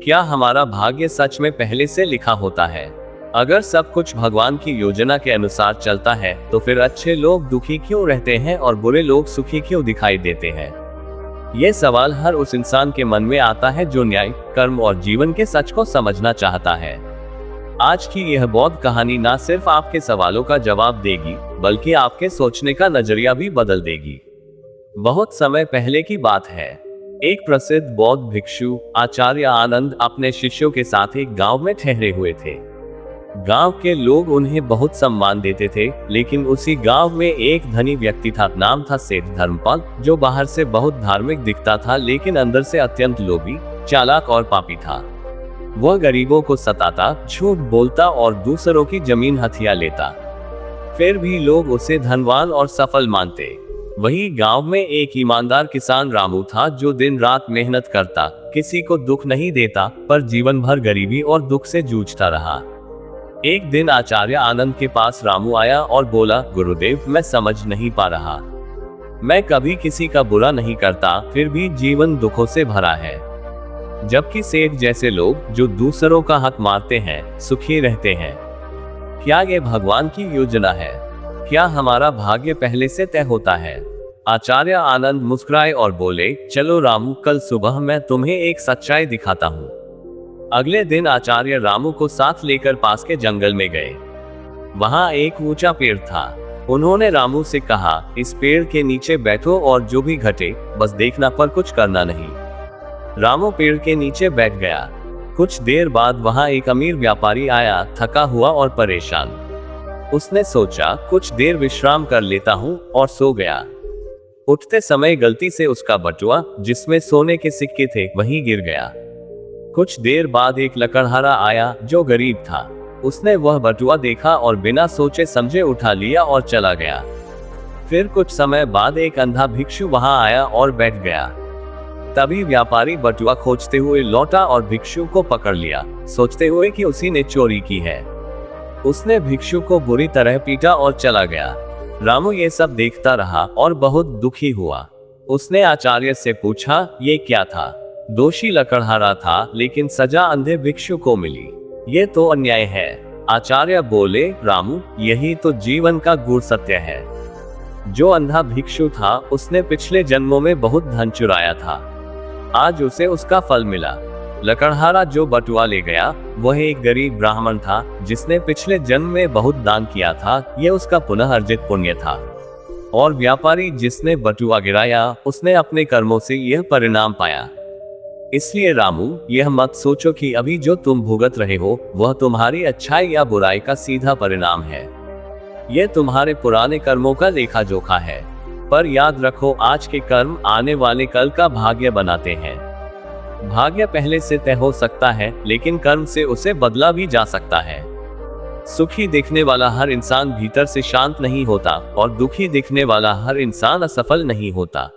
क्या हमारा भाग्य सच में पहले से लिखा होता है? अगर सब कुछ भगवान की योजना के अनुसार चलता है, तो फिर अच्छे लोग दुखी क्यों रहते हैं और बुरे लोग सुखी क्यों दिखाई देते हैं? ये सवाल हर उस इंसान के मन में आता है जो न्याय, कर्म और जीवन के सच को समझना चाहता है। आज की यह बौद्ध कहानी ना सिर्फ आपके सवालों का जवाब देगी, बल्कि आपके सोचने का नजरिया भी बदल देगी। बहुत समय पहले की बात है। एक प्रसिद्ध बौद्ध भिक्षु आचार्य आनंद अपने शिष्यों के साथ एक गांव में ठहरे हुए थे। गांव के लोग उन्हें बहुत सम्मान देते थे, लेकिन उसी गांव में एक धनी व्यक्ति था, नाम था सेठ धर्मपाल, जो बाहर से बहुत धार्मिक दिखता था, लेकिन अंदर से अत्यंत लोभी, चालाक और पापी था। वह गरीबों को सताता, झूठ बोलता और दूसरों की जमीन हथिया लेता। फिर भी लोग उसे धनवान और सफल मानते। वही गांव में एक ईमानदार किसान रामू था, जो दिन रात मेहनत करता, किसी को दुख नहीं देता, पर जीवन भर गरीबी और दुख से जूझता रहा। एक दिन आचार्य आनंद के पास रामू आया और बोला, गुरुदेव, मैं समझ नहीं पा रहा। मैं कभी किसी का बुरा नहीं करता, फिर भी जीवन दुखों से भरा है। जबकि सेठ जैसे लोग जो दूसरों का हक मारते हैं, सुखी रहते हैं। क्या ये भगवान की योजना है? क्या हमारा भाग्य पहले से तय होता है? आचार्य आनंद मुस्कुराए और बोले, चलो रामू, कल सुबह मैं तुम्हें एक सच्चाई दिखाता हूँ। अगले दिन आचार्य रामू को साथ लेकर पास के जंगल में गए। वहां एक ऊंचा पेड़ था। उन्होंने रामू से कहा, इस पेड़ के नीचे बैठो और जो भी घटे बस देखना, पर कुछ करना नहीं। रामू पेड़ के नीचे बैठ गया। कुछ देर बाद वहां एक अमीर व्यापारी आया, थका हुआ और परेशान। उसने सोचा, कुछ देर विश्राम कर लेता हूं, और सो गया। उठते समय गलती से उसका बटुआ, जिसमें सोने के सिक्के थे, वहीं गिर गया। कुछ देर बाद एक लकड़हारा आया, जो गरीब था। उसने वह बटुआ देखा और बिना सोचे समझे उठा लिया और चला गया। फिर कुछ समय बाद एक अंधा भिक्षु वहां आया और बैठ गया। तभी व्यापारी बटुआ खोजते हुए लौटा और भिक्षु को पकड़ लिया, सोचते हुए कि उसी ने चोरी की है। उसने भिक्षु को बुरी तरह पीटा और चला गया। रामू ये सब देखता रहा और बहुत दुखी हुआ। उसने आचार्य से पूछा, ये क्या था? दोषी लकड़हारा था, लेकिन सजा अंधे भिक्षु को मिली। ये तो अन्याय है। आचार्य बोले, रामू, यही तो जीवन का गूढ़ सत्य है। जो अंधा भिक्षु था, उसने पिछले जन्मों में बहुत धन चुराया था। आज उसे उसका फल मिला। लकड़हारा जो बटुआ ले गया, वह एक गरीब ब्राह्मण था, जिसने पिछले जन्म में बहुत दान किया था। यह उसका पुनः अर्जित पुण्य था। और व्यापारी जिसने बटुआ गिराया, उसने अपने कर्मों से यह परिणाम पाया। इसलिए रामू, यह मत सोचो कि अभी जो तुम भुगत रहे हो, वह तुम्हारी अच्छाई या बुराई का सीधा परिणाम है। यह तुम्हारे पुराने कर्मों का लेखा जोखा है। पर याद रखो, आज के कर्म आने वाले कल का भाग्य बनाते हैं। भाग्य पहले से तय हो सकता है, लेकिन कर्म से उसे बदला भी जा सकता है। सुखी दिखने वाला हर इंसान भीतर से शांत नहीं होता, और दुखी दिखने वाला हर इंसान असफल नहीं होता।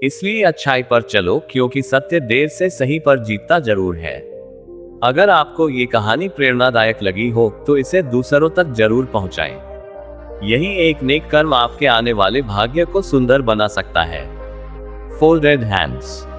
इसलिए अच्छाई पर चलो, क्योंकि सत्य देर से सही पर जीतता जरूर है। अगर आपको ये कहानी प्रेरणादायक लगी हो, तो इसे दूसरों तक जरूर पहुंचाएं। यही एक नेक कर्म आपके आने वाले भाग्य को सुंदर बना सकता है। Folded hands.